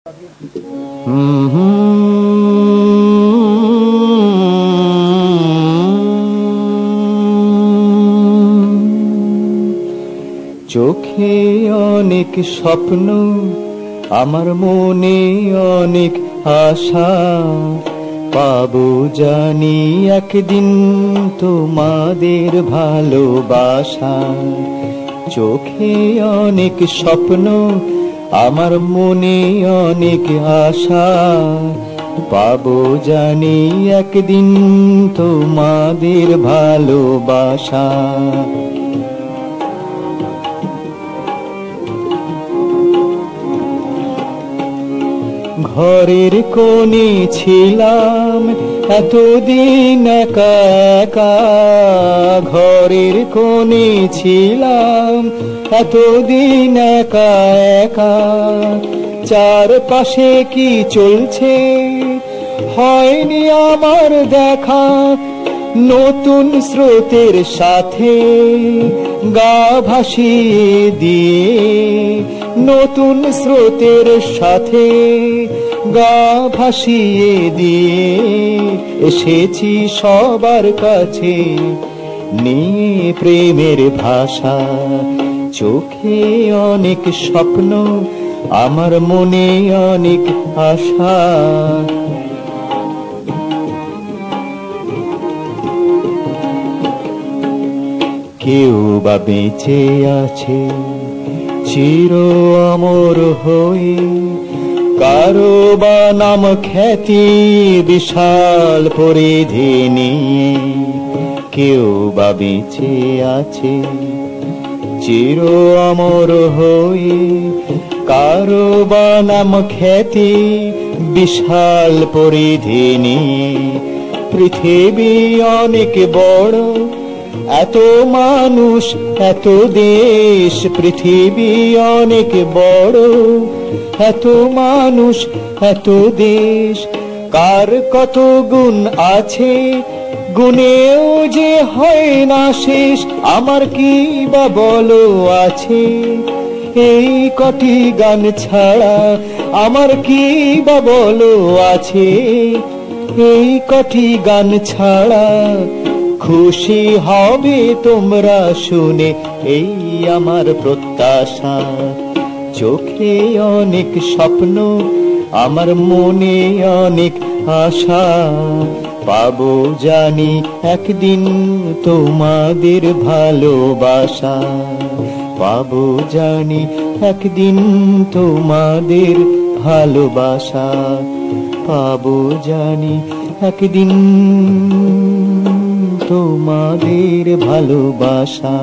চোখে অনেক স্বপ্ন, আমার মনে অনেক আশা, পাবো জানি একদিন তোমাদের ভালোবাসা। চোখে অনেক স্বপ্ন, আমার মনে অনেক আশা, পাবো জানি একদিন তোমাদের ভালোবাসা। ঘরের কোণে ছিলাম এতদিন একা একা, ঘরের কোণে ছিলাম এতদিন একা একা। চারপাশে কি চলছে হয়নি আমার দেখা, নতুন স্রোতের সাথে গা ভাসিয়ে দিয়ে, নতুন স্রোতের সাথে গা ভাসিয়ে দিয়ে এসেছি সবার কাছে নিয়ে প্রেমের ভাষা। চোখে অনেক স্বপ্ন, আমার মনে অনেক আশা। কেউ বা বেঁচে আছে চির অমর হয়ে, কারো বা নাম খ্যাতি বিশাল পরিধি নিয়ে। কেউ বা বেঁচে আছে চির অমর হয়ে, কারো বা নাম খ্যাতি বিশাল পরিধি নিয়ে। পৃথিবী অনেক বড়, এত মানুষ এত দেশ, পৃথিবী অনেক বড়, এত মানুষ এত দেশ। কার কত গুণ আছে গুণেও যে হয় না শেষ, আমার কি বা বলো আছে এই কটি গান ছাড়া, আমার কি বা বলো আছে এই কটি গান ছাড়া। খুশি হবে তোমরা শুনে এই আমার প্রত্যাশা। চোখে অনেক স্বপ্ন, আমার মনে অনেক আশা, পাবো জানি একদিন তোমাদের ভালোবাসা। পাবো জানি একদিন তোমাদের ভালোবাসা, পাবো জানি একদিন তোমাদের ভালোবাসা।